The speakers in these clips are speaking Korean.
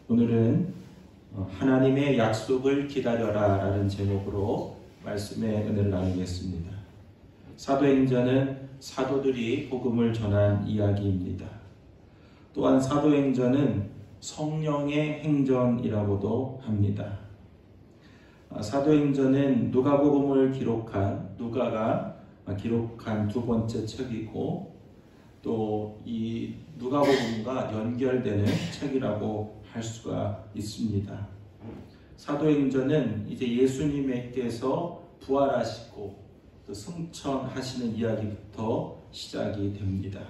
오늘은 하나님의 약속을 기다려라 라는 제목으로 말씀의 은혜를 나누겠습니다. 사도행전은 사도들이 복음을 전한 이야기입니다. 또한 사도행전은 성령의 행전이라고도 합니다. 사도행전은 누가복음을 누가가 기록한 두 번째 책이고 또 이 누가복음과 연결되는 책이라고 할 수가 있습니다. 사도행전은 이제 예수님께서 부활하시고 또 승천하시는 이야기부터 시작이 됩니다.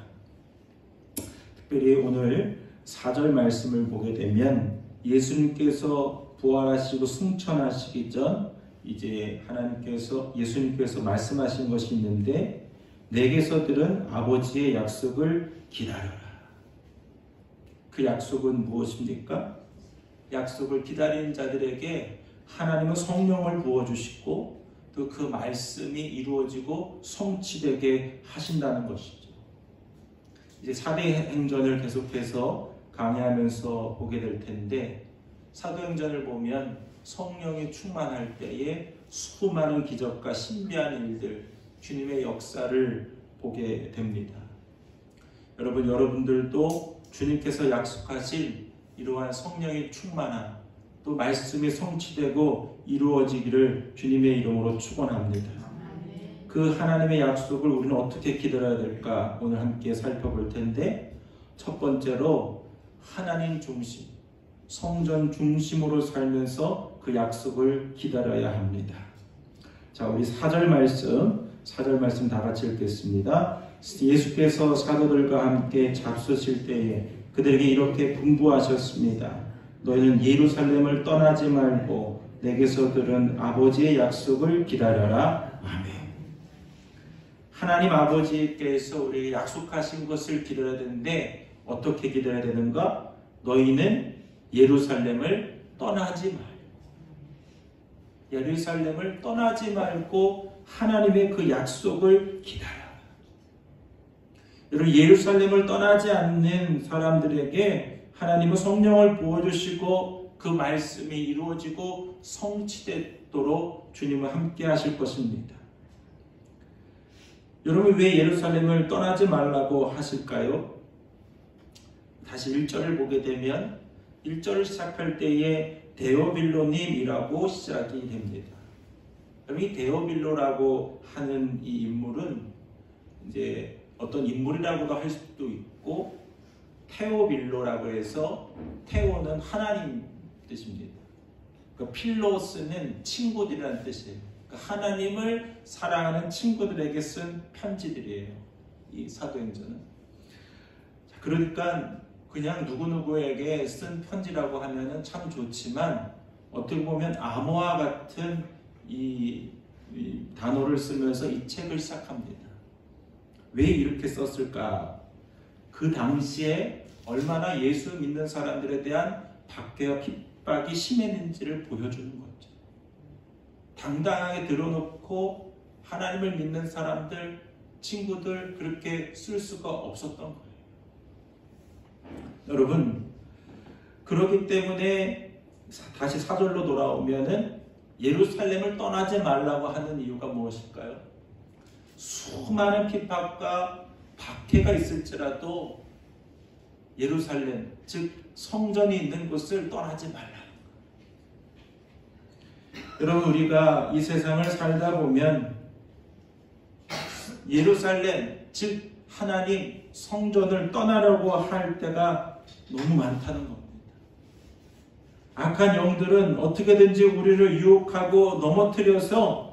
특별히 오늘 4절 말씀을 보게 되면 예수님께서 부활하시고 승천하시기 전 이제 예수님께서 말씀하신 것이 있는데 내게서 들은 아버지의 약속을 기다려라. 그 약속은 무엇입니까? 약속을 기다리는 자들에게 하나님은 성령을 부어주시고 또 그 말씀이 이루어지고 성취되게 하신다는 것이죠. 이제 사도행전을 계속해서 강의하면서 보게 될 텐데 사도행전을 보면 성령이 충만할 때에 수많은 기적과 신비한 일들, 주님의 역사를 보게 됩니다. 여러분들도 주님께서 약속하신 이러한 성령의 충만함, 또 말씀이 성취되고 이루어지기를 주님의 이름으로 축원합니다. 그 하나님의 약속을 우리는 어떻게 기다려야 될까 오늘 함께 살펴볼 텐데 첫 번째로 하나님 중심, 성전 중심으로 살면서 그 약속을 기다려야 합니다. 자, 우리 4절 말씀 다 같이 읽겠습니다. 예수께서 사도들과 함께 잡수실 때에 그들에게 이렇게 분부하셨습니다. 너희는 예루살렘을 떠나지 말고 내게서 들은 아버지의 약속을 기다려라. 아멘. 하나님 아버지께서 우리에게 약속하신 것을 기다려야 되는데 어떻게 기다려야 되는가? 너희는 예루살렘을 떠나지 말고 하나님의 그 약속을 기다려. 여러분, 예루살렘을 떠나지 않는 사람들에게 하나님은 성령을 부어주시고 그 말씀이 이루어지고 성취되도록 주님은 함께 하실 것입니다. 여러분, 왜 예루살렘을 떠나지 말라고 하실까요? 다시 1절을 보게 되면 1절을 시작할 때에 데오빌로님이라고 시작이 됩니다. 이 데오빌로라고 하는 이 인물은 이제 어떤 인물이라고도 할 수도 있고 테오빌로라고 해서 테오는 하나님 뜻입니다. 그러니까 필로스는 친구들이라는 뜻이에요. 그러니까 하나님을 사랑하는 친구들에게 쓴 편지들이에요. 이 사도행전은. 그러니까 그냥 누구누구에게 쓴 편지라고 하면은 참 좋지만 어떻게 보면 암호와 같은 이 단어를 쓰면서 이 책을 시작합니다. 왜 이렇게 썼을까? 그 당시에 얼마나 예수 믿는 사람들에 대한 박해와 핍박이 심했는지를 보여주는 거죠. 당당하게 들어놓고 하나님을 믿는 사람들, 친구들 그렇게 쓸 수가 없었던 거예요. 여러분, 그렇기 때문에 다시 4절로 돌아오면은 예루살렘을 떠나지 말라고 하는 이유가 무엇일까요? 수많은 핍박과 박해가 있을지라도 예루살렘, 즉 성전이 있는 곳을 떠나지 말라는 거예요. 여러분, 우리가 이 세상을 살다 보면 예루살렘, 즉 하나님 성전을 떠나려고 할 때가 너무 많다는 겁니다. 악한 영들은 어떻게든지 우리를 유혹하고 넘어뜨려서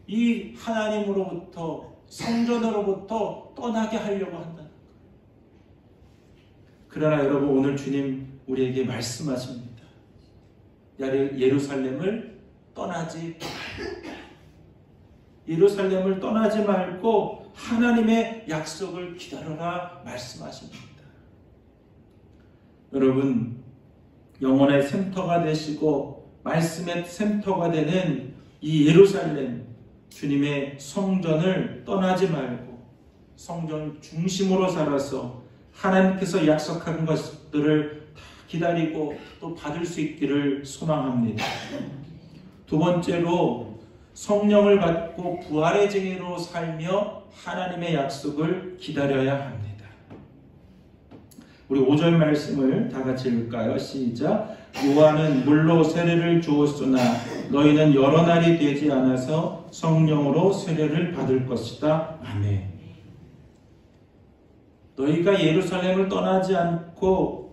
이 하나님으로부터, 성전으로부터 떠나게 하려고 한다는 거예요. 그러나 여러분, 오늘 주님 우리에게 말씀하십니다. 예루살렘을 떠나지 말고, 예루살렘을 떠나지 말고 하나님의 약속을 기다려라 말씀하십니다. 여러분, 영혼의 센터가 되시고 말씀의 센터가 되는 이 예루살렘, 주님의 성전을 떠나지 말고 성전 중심으로 살아서 하나님께서 약속한 것들을 다 기다리고 또 받을 수 있기를 소망합니다. 두 번째로 성령을 받고 부활의 증인으로 살며 하나님의 약속을 기다려야 합니다. 우리 5절 말씀을 다 같이 읽을까요? 시작. 요한은 물로 세례를 주었으나 너희는 여러 날이 되지 않아서 성령으로 세례를 받을 것이다. 아멘. 너희가 예루살렘을 떠나지 않고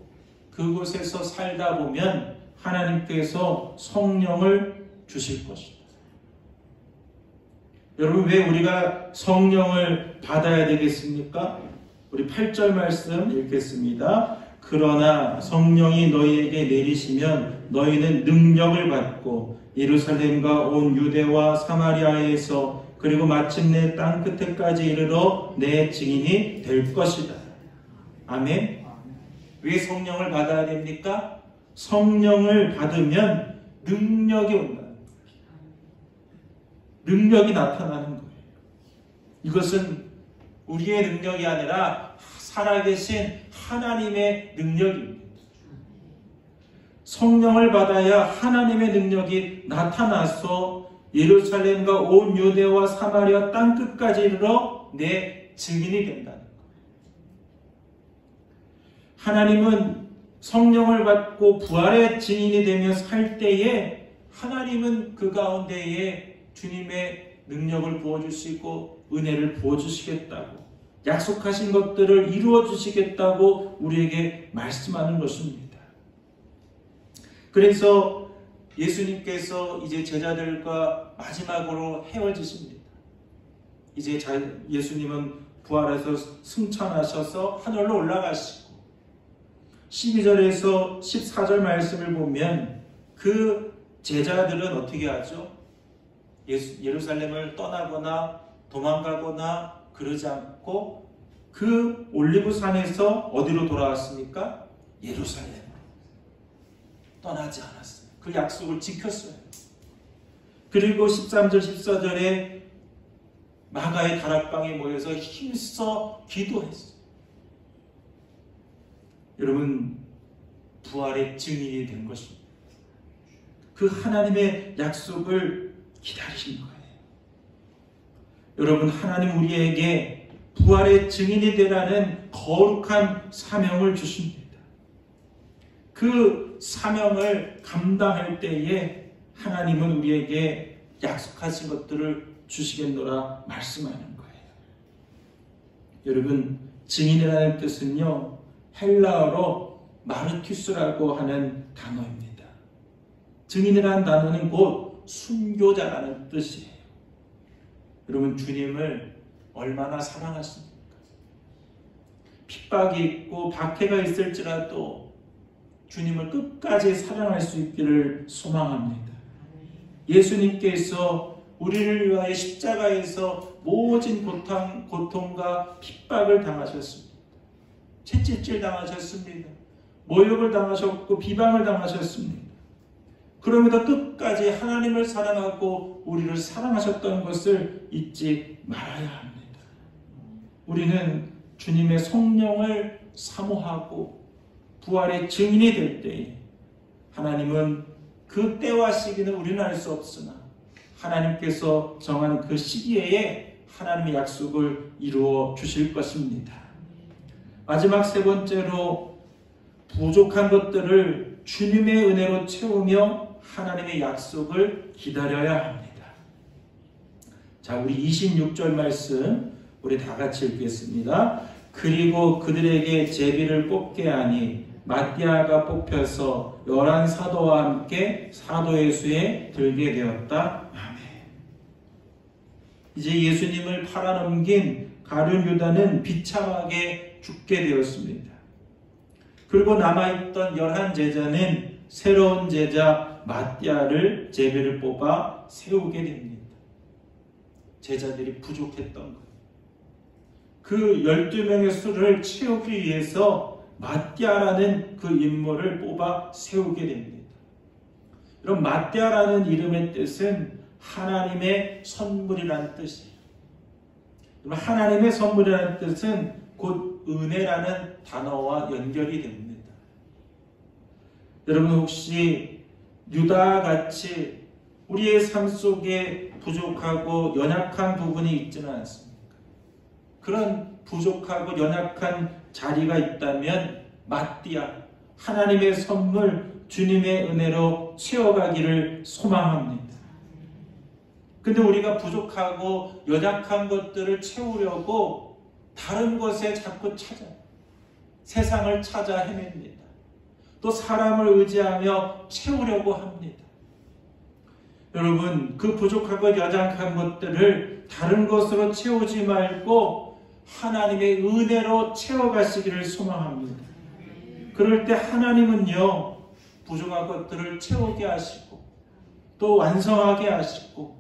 그곳에서 살다 보면 하나님께서 성령을 주실 것이다. 여러분, 왜 우리가 성령을 받아야 되겠습니까? 우리 8절 말씀 읽겠습니다. 그러나 성령이 너희에게 내리시면 너희는 능력을 받고 예루살렘과 온 유대와 사마리아에서 그리고 마침내 땅 끝에까지 이르러 내 증인이 될 것이다. 아멘. 왜 성령을 받아야 됩니까? 성령을 받으면 능력이 온다. 능력이 나타나는 거예요. 이것은 우리의 능력이 아니라 살아계신 하나님의 능력입니다. 성령을 받아야 하나님의 능력이 나타나서 예루살렘과 온 유대와 사마리아 땅 끝까지 이르러 내 증인이 된다는 거예요. 하나님은 성령을 받고 부활의 증인이 되며 살 때에 하나님은 그 가운데에 주님의 능력을 부어주시고 은혜를 부어주시겠다고 약속하신 것들을 이루어주시겠다고 우리에게 말씀하는 것입니다. 그래서 예수님께서 이제 제자들과 마지막으로 헤어지십니다. 이제 예수님은 부활해서 승천하셔서 하늘로 올라가시고 12절에서 14절 말씀을 보면 그 제자들은 어떻게 하죠? 예루살렘을 떠나거나 도망가거나 그러지 않고 그 올리브산에서 어디로 돌아왔습니까? 예루살렘으로 떠나지 않았어요. 그 약속을 지켰어요. 그리고 13절 14절에 마가의 다락방에 모여서 힘써 기도했어요. 여러분, 부활의 증인이 된 것입니다. 그 하나님의 약속을 기다리신 거예요. 여러분, 하나님 우리에게 부활의 증인이 되라는 거룩한 사명을 주십니다. 그 사명을 감당할 때에 하나님은 우리에게 약속하신 것들을 주시겠노라 말씀하는 거예요. 여러분, 증인이라는 뜻은요, 헬라어로 마르티스라고 하는 단어입니다. 증인이라는 단어는 곧 순교자라는 뜻이에요. 여러분, 주님을 얼마나 사랑하십니까? 핍박이 있고 박해가 있을지라도 주님을 끝까지 사랑할 수 있기를 소망합니다. 예수님께서 우리를 위하여 십자가에서 모진 고통과 핍박을 당하셨습니다. 채찍질 당하셨습니다. 모욕을 당하셨고 비방을 당하셨습니다. 그럼에도 끝까지 하나님을 사랑하고 우리를 사랑하셨던 것을 잊지 말아야 합니다. 우리는 주님의 성령을 사모하고 부활의 증인이 될 때에 하나님은 그 때와 시기는 우리는 알 수 없으나 하나님께서 정한 그 시기에 하나님의 약속을 이루어 주실 것입니다. 마지막 세 번째로 부족한 것들을 주님의 은혜로 채우며 하나님의 약속을 기다려야 합니다. 자, 우리 26절 말씀 우리 다 같이 읽겠습니다. 그리고 그들에게 제비를 뽑게 하니 마띠아가 뽑혀서 11 사도와 함께 사도의 수에 들게 되었다. 아멘. 이제 예수님을 팔아넘긴 가룟 유다는 비참하게 죽게 되었습니다. 그리고 남아있던 11 제자는 새로운 제자 마띠아를 제비를 뽑아 세우게 됩니다. 제자들이 부족했던 거예요. 그 12명의 수를 채우기 위해서 마띠아라는 그 인물을 뽑아 세우게 됩니다. 그럼 마띠아라는 이름의 뜻은 하나님의 선물이라는 뜻이에요. 그럼 하나님의 선물이라는 뜻은 곧 은혜라는 단어와 연결이 됩니다. 여러분 혹시 유다같이 우리의 삶 속에 부족하고 연약한 부분이 있지는 않습니까? 그런 부족하고 연약한 자리가 있다면 마띠아, 하나님의 선물, 주님의 은혜로 채워가기를 소망합니다. 근데 우리가 부족하고 연약한 것들을 채우려고 다른 것에 자꾸 세상을 찾아 헤맵니다. 또 사람을 의지하며 채우려고 합니다. 여러분, 그 부족하고 연약한 것들을 다른 것으로 채우지 말고 하나님의 은혜로 채워가시기를 소망합니다. 그럴 때 하나님은요, 부족한 것들을 채우게 하시고 또 완성하게 하시고,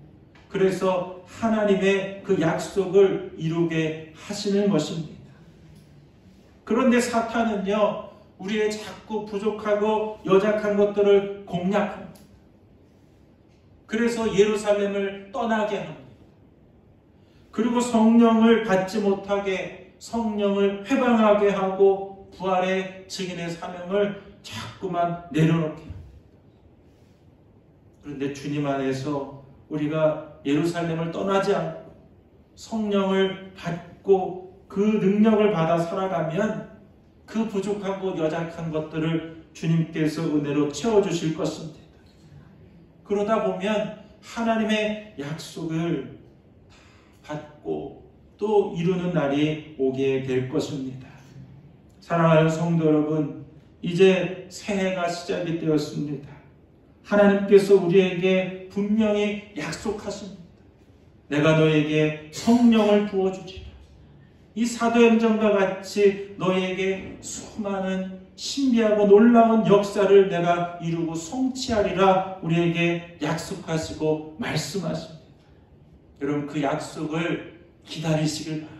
그래서 하나님의 그 약속을 이루게 하시는 것입니다. 그런데 사탄은요, 우리의 자꾸 부족하고 연약한 것들을 공략합니다. 그래서 예루살렘을 떠나게 합니다. 그리고 성령을 받지 못하게, 성령을 회방하게 하고 부활의 증인의 사명을 자꾸만 내려놓게 합니다. 그런데 주님 안에서 우리가 예루살렘을 떠나지 않고 성령을 받고 그 능력을 받아 살아가면 그 부족하고 연약한 것들을 주님께서 은혜로 채워주실 것입니다. 그러다 보면 하나님의 약속을 받고 또 이루는 날이 오게 될 것입니다. 사랑하는 성도 여러분, 이제 새해가 시작이 되었습니다. 하나님께서 우리에게 분명히 약속하십니다. 내가 너에게 성령을 부어주리라. 이 사도행전과 같이 너에게 수많은 신비하고 놀라운 역사를 내가 이루고 성취하리라 우리에게 약속하시고 말씀하십니다. 여러분, 그 약속을 기다리시길 바랍니다.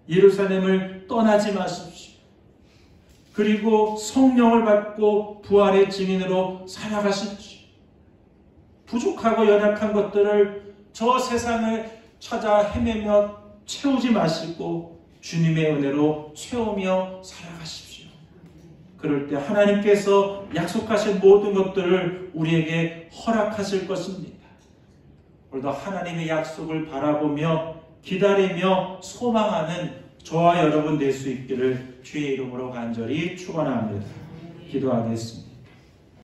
예루살렘을 떠나지 마십시오. 그리고 성령을 받고 부활의 증인으로 살아가십시오. 부족하고 연약한 것들을 저 세상을 찾아 헤매며 채우지 마시고 주님의 은혜로 채우며 살아가십시오. 그럴 때 하나님께서 약속하신 모든 것들을 우리에게 허락하실 것입니다. 오늘도 하나님의 약속을 바라보며 기다리며 소망하는 저와 여러분 될 수 있기를 주의 이름으로 간절히 축원합니다. 기도하겠습니다.